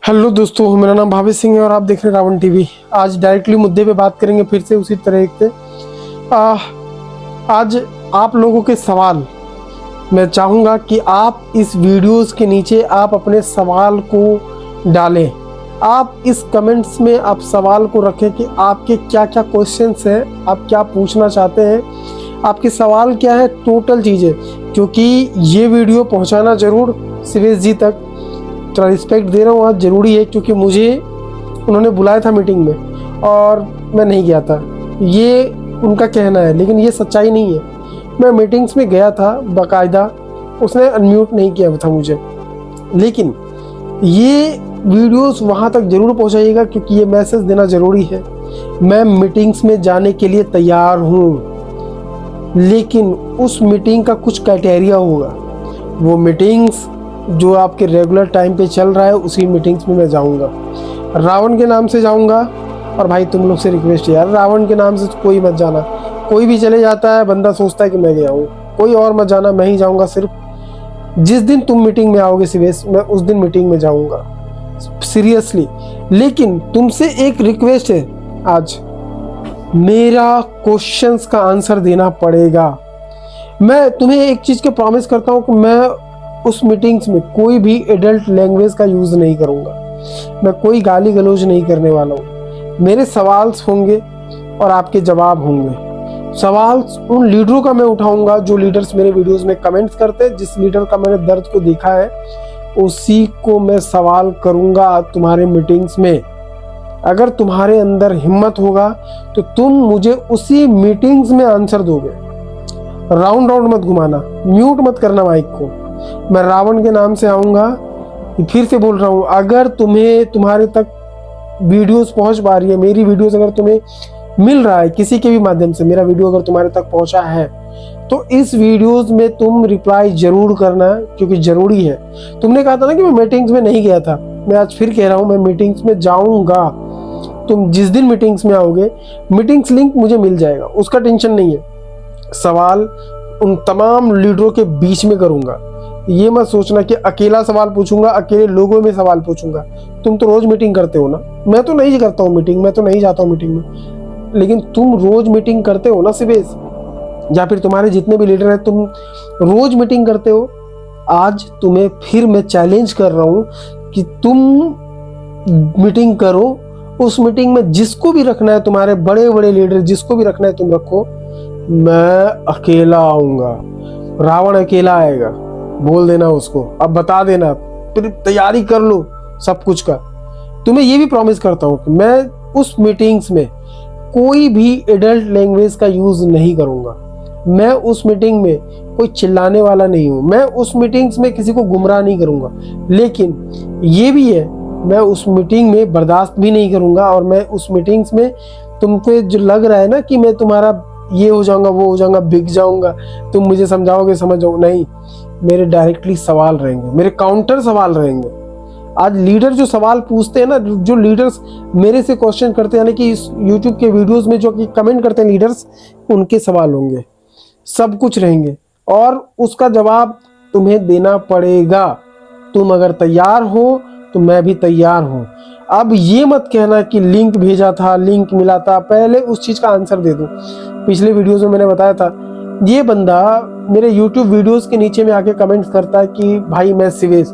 Hello दोस्तों, मेरा नाम भावेश सिंह है और आप देख रहे हैं रावण टीवी। आज डायरेक्टली मुद्दे पे बात करेंगे फिर से उसी तरह से। आज आप लोगों के सवाल मैं चाहूँगा कि आप इस वीडियोस के नीचे आप अपने सवाल को डालें। आप इस कमेंट्स में आप सवाल को रखें कि आपके क्या क्या क्वेश्चंस हैं, आप क्या पूछना चाहते हैं, आपके सवाल क्या है, टोटल चीज़ें। क्योंकि ये वीडियो पहुँचाना ज़रूर शिवेश जी तक, थोड़ा रिस्पेक्ट दे रहा हूँ आज, ज़रूरी है। क्योंकि मुझे उन्होंने बुलाया था मीटिंग में और मैं नहीं गया था, ये उनका कहना है, लेकिन ये सच्चाई नहीं है। मैं मीटिंग्स में गया था बाकायदा, उसने अनम्यूट नहीं किया था मुझे। लेकिन ये वीडियोस वहाँ तक ज़रूर पहुँचाइएगा क्योंकि ये मैसेज देना ज़रूरी है। मैं मीटिंग्स में जाने के लिए तैयार हूँ, लेकिन उस मीटिंग का कुछ क्राइटेरिया होगा। वो मीटिंग्स जो आपके रेगुलर टाइम पे चल रहा है उसी मीटिंग्स में मैं जाऊंगा। रावण के नाम से जाऊंगा। और भाई तुम लोग से रिक्वेस्ट है यार, रावण के नाम से तो कोई मत जाना। कोई भी चले जाता है, बंदा सोचता है कि मैं गया हूँ, कोई और मत जाना। मैं ही जाऊंगा सिर्फ जिस दिन तुम मीटिंग में आओगे शिवेश, मैं उस दिन मीटिंग में जाऊंगा सीरियसली। लेकिन तुमसे एक रिक्वेस्ट है, आज मेरा क्वेश्चंस का आंसर देना पड़ेगा। मैं तुम्हें एक चीज़ के प्रॉमिस करता हूँ कि मैं उस मीटिंग्स में कोई भी एडल्ट लैंग्वेज का यूज़ नहीं करूँगा, मैं कोई गाली गलौज नहीं करने वाला हूँ। मेरे सवाल होंगे और आपके जवाब होंगे। सवाल उन लीडरों का मैं उठाऊंगा जो लीडर्स मेरे वीडियोस में कमेंट्स करते हैं। जिस लीडर का मैंने दर्द को देखा है उसी को मैं सवाल करूँगा तुम्हारे मीटिंग्स में। अगर तुम्हारे अंदर हिम्मत होगा तो तुम मुझे उसी मीटिंग्स में आंसर दोगे। राउंड राउंड मत घुमाना, म्यूट मत करना माइक को। मैं रावण के नाम से आऊँगा, फिर से बोल रहा हूँ। अगर तुम्हारे तक वीडियोस पहुँच पा रही है, मेरी वीडियोस अगर तुम्हें मिल रहा है किसी के भी माध्यम से, मेरा वीडियो अगर तुम्हारे तक पहुँचा है तो इस वीडियोस में तुम रिप्लाई जरूर करना, क्योंकि ज़रूरी है। तुमने कहा था ना कि मैं मीटिंग्स में नहीं गया था, मैं आज फिर कह रहा हूँ मैं मीटिंग्स में जाऊँगा। तुम जिस दिन मीटिंग्स में आओगे, मीटिंग्स लिंक मुझे मिल जाएगा, उसका टेंशन नहीं है। सवाल उन तमाम लीडरों के बीच में करूँगा। ये मत सोचना कि अकेला सवाल पूछूंगा, अकेले लोगों में सवाल पूछूंगा। तुम तो रोज मीटिंग करते हो ना, मैं तो नहीं करता हूँ मीटिंग, मैं तो नहीं जाता हूँ मीटिंग में, लेकिन तुम रोज मीटिंग करते हो ना शिवेश, या फिर तुम्हारे जितने भी लीडर हैं तुम रोज मीटिंग करते हो। आज तुम्हें फिर मैं चैलेंज कर रहा हूँ कि तुम मीटिंग करो। उस मीटिंग में जिसको भी रखना है, तुम्हारे बड़े बड़े लीडर जिसको भी रखना है तुम रखो, मैं अकेला आऊँगा। रावण अकेला आएगा, बोल देना उसको, अब बता देना, फिर तैयारी कर लो सब कुछ का। तुम्हें ये भी प्रॉमिस करता हूँ कि मैं उस मीटिंग्स में कोई भी एडल्ट लैंग्वेज का यूज़ नहीं करूँगा। मैं उस मीटिंग में कोई चिल्लाने वाला नहीं हूँ, मैं उस मीटिंग्स में किसी को गुमराह नहीं करूँगा। लेकिन ये भी है, मैं उस मीटिंग में बर्दाश्त भी नहीं करूँगा। और मैं उस मीटिंग्स में तुमको जो लग रहा है ना कि मैं तुम्हारा ये हो जाऊँगा, वो हो जाऊँगा, बिक जाऊँगा, तुम मुझे समझाओगे, समझ जाओ, नहीं। मेरे डायरेक्टली सवाल रहेंगे, मेरे काउंटर सवाल रहेंगे। आज लीडर जो सवाल पूछते हैं ना, जो लीडर्स मेरे से क्वेश्चन करते हैं, यानी कि इस यूट्यूब के वीडियोस में जो कि कमेंट करते हैं लीडर्स, उनके सवाल होंगे, सब कुछ रहेंगे और उसका जवाब तुम्हें देना पड़ेगा। तुम अगर तैयार हो तो मैं भी तैयार हूँ। अब ये मत कहना कि लिंक भेजा था, लिंक मिला था, पहले उस चीज़ का आंसर दे दो। पिछले वीडियोज़ में मैंने बताया था, ये बंदा मेरे YouTube वीडियोस के नीचे में आके कमेंट्स करता है कि भाई मैं शिवेश,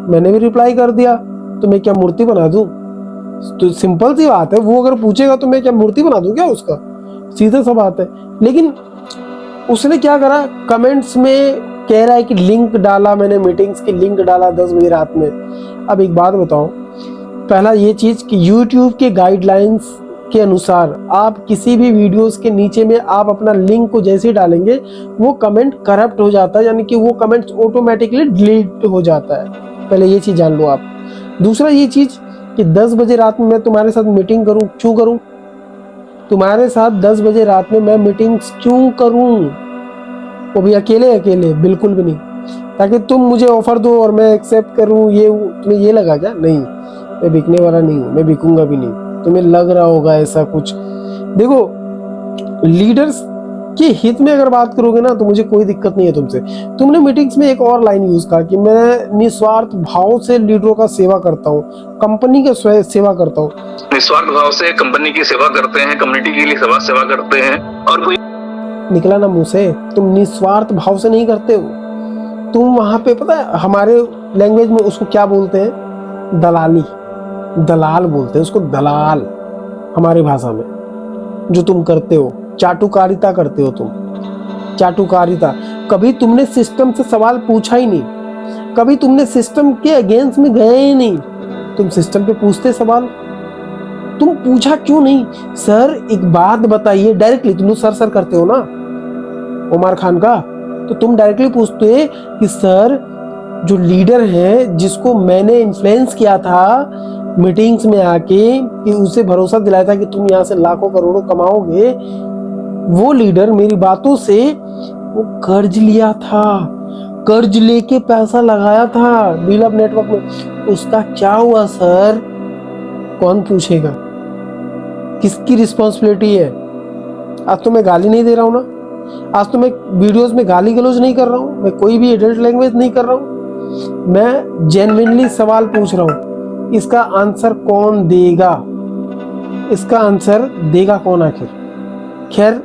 मैंने भी रिप्लाई कर दिया, तो मैं क्या मूर्ति बना दूं? तो सिंपल सी बात है, वो अगर पूछेगा तो मैं क्या मूर्ति बना दूं क्या उसका? सीधा सा बात है। लेकिन उसने क्या करा, कमेंट्स में कह रहा है कि लिंक डाला मैंने, मीटिंग्स की लिंक डाला 10 बजे रात में। अब एक बात बताओ, पहला ये चीज़ कि यूट्यूब के गाइडलाइंस के अनुसार आप किसी भी वीडियोस के नीचे में आप अपना लिंक को जैसे ही डालेंगे वो कमेंट करप्ट हो जाता है, यानी कि वो कमेंट ऑटोमेटिकली डिलीट हो जाता है। पहले ये चीज़ जान लो आप। दूसरा ये चीज़ कि 10 बजे रात में मैं तुम्हारे साथ मीटिंग करूं, क्यों करूं? तुम्हारे साथ 10 बजे रात में मैं मीटिंग्स क्यों करूं? वो भी अकेले अकेले, बिल्कुल भी नहीं, ताकि तुम मुझे ऑफर दो और मैं एक्सेप्ट करूं। ये तुम्हें ये लगा क्या? नहीं, मैं बिकने वाला नहीं हूँ, मैं बिकूंगा भी नहीं। तुम्हें लग रहा होगा ऐसा कुछ। देखो, लीडर्स के हित में अगर बात करोगे ना तो मुझे कोई दिक्कत नहीं है तुमसे। तुमने मीटिंग्स में एक और लाइन यूज कहा कि मैं निस्वार्थ भाव से लीडरों का सेवा करता हूँ, कंपनी का सेवा करता हूँ। निस्वार्थ भाव से कंपनी की सेवा करते हैं, कम्युनिटी के लिए सेवा करते हैं। और कोई निकला ना मुंह से, तुम निस्वार्थ भाव से नहीं करते हो। तुम वहां पे पता है हमारे लैंग्वेज में उसको क्या बोलते हैं? दलाली, दलाल बोलते हैं उसको, दलाल हमारी भाषा में। जो तुम करते हो, चाटुकारिता करते हो तुम, चाटुकारिता। कभी तुमने सिस्टम से सवाल पूछा ही नहीं, कभी तुमने सिस्टम के अगेंस्ट में गए ही नहीं। तुम सिस्टम पे पूछते सवाल, तुम पूछा क्यों नहीं? सर एक बात बताइए, डायरेक्टली तुम लोग सर करते हो ना उमर खान का, तो तुम डायरेक्टली पूछते कि सर जो लीडर है जिसको मैंने इन्फ्लुएंस किया था मीटिंग्स में आके कि उसे भरोसा दिलाया था कि तुम यहाँ से लाखों करोड़ों कमाओगे, वो लीडर मेरी बातों से वो कर्ज लिया था, कर्ज लेके पैसा लगाया था बिल अप नेटवर्क में, उसका क्या हुआ सर? कौन पूछेगा? किसकी रिस्पॉन्सिबिलिटी है? आज तो मैं गाली नहीं दे रहा हूं ना, आज तो मैं वीडियोस में गाली गलौज नहीं कर रहा हूं, मैं कोई भी एडल्ट लैंग्वेज नहीं कर रहा हूं, मैं जेन्युइनली सवाल पूछ रहा हूं। इसका आंसर कौन देगा? इसका आंसर देगा कौन आखिर? खैर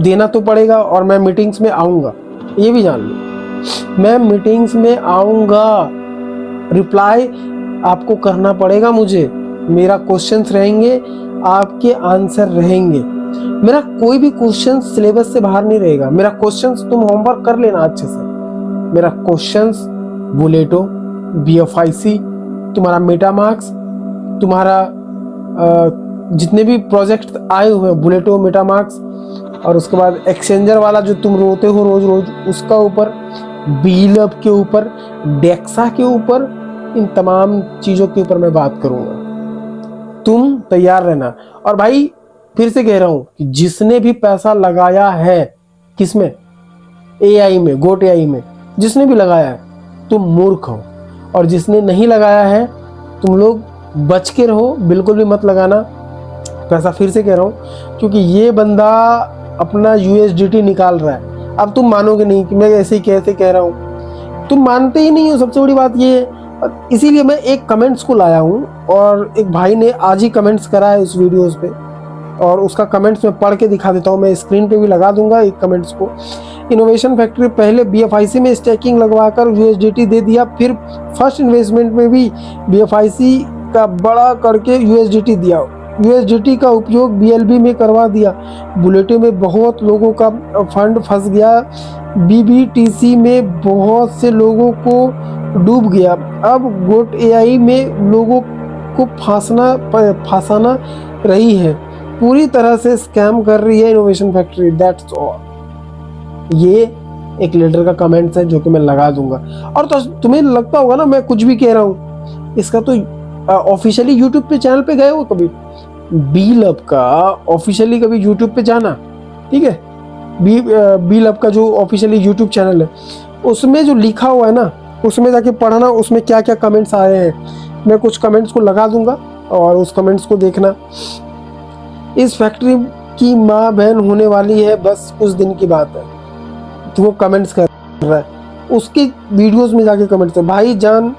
देना तो पड़ेगा और मैं मीटिंग्स में आऊंगा, ये भी जान लो, मैं मीटिंग्स में आऊंगा, रिप्लाई आपको करना पड़ेगा मुझे। मेरा क्वेश्चंस रहेंगे, आपके आंसर रहेंगे। मेरा कोई भी क्वेश्चन सिलेबस से बाहर नहीं रहेगा। मेरा क्वेश्चंस तुम होमवर्क कर लेना अच्छे से। मेरा क्वेश्चंस बुलेटो, BFIC, तुम्हारा मेटामार्क्स, तुम्हारा जितने भी प्रोजेक्ट आए हुए हैं बुलेटो, मेटामार्क्स, और उसके बाद एक्सचेंजर वाला जो तुम रोते हो रोज रोज, उसका ऊपर, बीलअप के ऊपर, डेक्सा के ऊपर, इन तमाम चीजों के ऊपर मैं बात करूंगा। तुम तैयार रहना। और भाई फिर से कह रहा हूं कि जिसने भी पैसा लगाया है, किसमें? AI में, गोट AI में, जिसने भी लगाया है तुम मूर्ख हो, और जिसने नहीं लगाया है तुम लोग बच के रहो, बिल्कुल भी मत लगाना पैसा। फिर से कह रहा हूं क्योंकि ये बंदा अपना USDT निकाल रहा है। अब तुम मानोगे नहीं कि मैं ऐसे ही कैसे कह रहा हूं, तुम मानते ही नहीं हो। सबसे बड़ी बात ये है, इसीलिए मैं एक कमेंट्स को लाया हूं, और एक भाई ने आज ही कमेंट्स करा है उस वीडियोस पे, और उसका कमेंट्स मैं पढ़ के दिखा देता हूं। मैं स्क्रीन पे भी लगा दूंगा एक कमेंट्स को। इनोवेशन फैक्ट्री पहले BFIC में स्टैकिंग लगवाकर USDT दे दिया, फिर फर्स्ट इन्वेस्टमेंट में भी BFIC का बड़ा करके USDT दिया, USDT का उपयोग BLB में करवा दिया, बुलेटिन में बहुत लोगों का फंड फंस गया, BBTC में बहुत से लोगों को डूब गया। अब गोट AI में लोगों को फंसाना रही है, पूरी तरह से स्कैम कर रही है इनोवेशन फैक्ट्री, दैट्स ऑल। ये एक लीडर का कमेंट्स है जो कि मैं लगा दूंगा। और तो तुम्हें लगता होगा ना मैं कुछ भी कह रहा हूँ, इसका तो ऑफिशियली यूट्यूब पे चैनल पे गए हो कभी? बीलअप का ऑफिशियली कभी यूट्यूब पे जाना, ठीक है? बीलअप का जो ऑफिशियली यूट्यूब चैनल है, उसमें जो लिखा हुआ है ना, उसमें जाके पढ़ना, उसमें क्या क्या कमेंट्स आए हैं। मैं कुछ कमेंट्स को लगा दूंगा और उस कमेंट्स को देखना। इस फैक्ट्री की माँ बहन होने वाली है, बस कुछ दिन की बात है। तो वो कमेंट्स कर रहा है, उसके वीडियोस में जाके कमेंट्स कर, भाई जान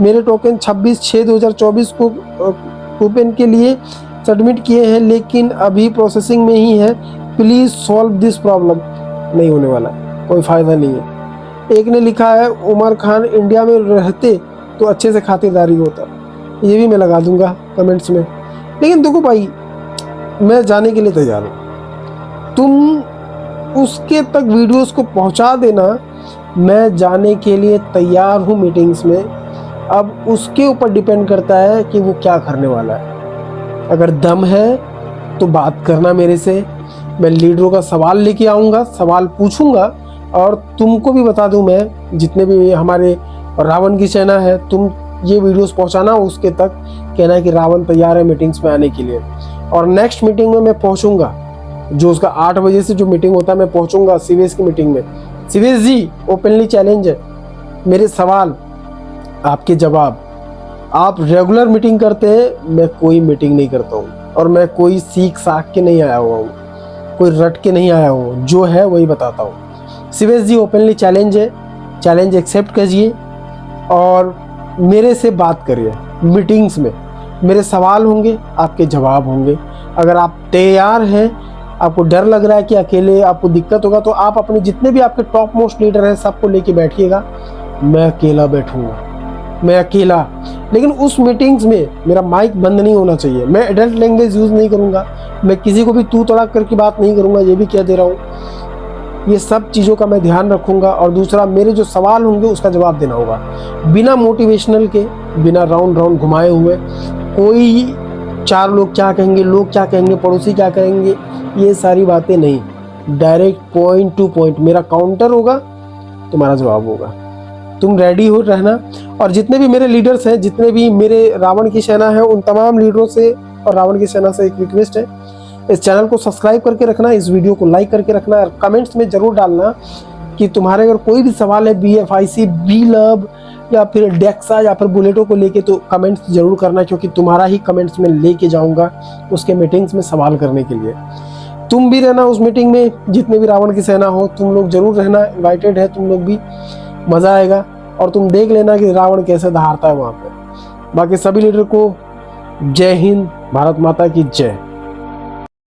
मेरे टोकन 26/6/2024 को कूपन के लिए सबमिट किए हैं, लेकिन अभी प्रोसेसिंग में ही है, प्लीज़ सॉल्व दिस प्रॉब्लम। नहीं होने वाला है, कोई फ़ायदा नहीं है। एक ने लिखा है उमर खान इंडिया में रहते तो अच्छे से खातिरदारी होता, ये भी मैं लगा दूंगा कमेंट्स में। लेकिन देखो भाई, मैं जाने के लिए तैयार हूँ, तुम उसके तक वीडियोस को पहुँचा देना, मैं जाने के लिए तैयार हूँ मीटिंग्स में। अब उसके ऊपर डिपेंड करता है कि वो क्या करने वाला है। अगर दम है तो बात करना मेरे से, मैं लीडरों का सवाल लेके आऊँगा, सवाल पूछूंगा, और तुमको भी बता दूं मैं, जितने भी हमारे रावण की सेना है, तुम ये वीडियोस पहुंचाना उसके तक, कहना है कि रावण तैयार है मीटिंग्स में आने के लिए। और नेक्स्ट मीटिंग में मैं पहुंचूंगा, जो उसका 8 बजे से जो मीटिंग होता है, मैं पहुंचूंगा सीवेश की मीटिंग में। सीवेश जी, ओपनली चैलेंज है, मेरे सवाल आपके जवाब। आप रेगुलर मीटिंग करते हैं, मैं कोई मीटिंग नहीं करता हूँ, और मैं कोई सीख साख के नहीं आया हुआ हूँ। कोई रट के नहीं आया हूँ, जो है वही बताता हूँ। शिवेश जी ओपनली चैलेंज है, चैलेंज एक्सेप्ट कीजिए और मेरे से बात करिए। मीटिंग्स में मेरे सवाल होंगे, आपके जवाब होंगे। अगर आप तैयार हैं, आपको डर लग रहा है कि अकेले आपको दिक्कत होगा, तो आप अपने जितने भी आपके टॉप मोस्ट लीडर हैं सबको लेके बैठिएगा। मैं अकेला बैठूंगा, मैं अकेला। लेकिन उस मीटिंग्स में मेरा माइक बंद नहीं होना चाहिए। मैं एडल्ट लैंग्वेज यूज़ नहीं करूँगा, मैं किसी को भी तू तड़ाक करके बात नहीं करूँगा, ये भी कह दे रहा हूँ। ये सब चीज़ों का मैं ध्यान रखूँगा। और दूसरा, मेरे जो सवाल होंगे उसका जवाब देना होगा, बिना मोटिवेशनल के, बिना राउंड राउंड घुमाए हुए। कोई 4 लोग क्या कहेंगे, लोग क्या कहेंगे, पड़ोसी क्या कहेंगे, ये सारी बातें नहीं। Direct point two point. मेरा काउंटर होगा, तुम्हारा जवाब होगा। तुम रेडी हो रहना। और जितने भी मेरे लीडर्स हैं, जितने भी मेरे रावण की सेना है, उन तमाम लीडरों से और रावण की सेना से एक रिक्वेस्ट है, इस चैनल को सब्सक्राइब करके रखना, इस वीडियो को लाइक करके रखना और कमेंट्स में जरूर डालना कि तुम्हारे अगर कोई भी सवाल है BFIC, B-Lab या फिर डेक्सा या फिर बुलेटो को लेके, तो कमेंट्स जरूर करना, क्योंकि तुम्हारा ही कमेंट्स में लेके जाऊंगा उसके मीटिंग्स में सवाल करने के लिए। तुम भी रहना उस मीटिंग में, जितने भी रावण की सेना हो तुम लोग जरूर रहना, इन्वाइटेड है तुम लोग भी, मज़ा आएगा। और तुम देख लेना कि रावण कैसे दहाड़ता है वहाँ पे। बाकी सभी लीडर को जय हिंद, भारत माता की जय।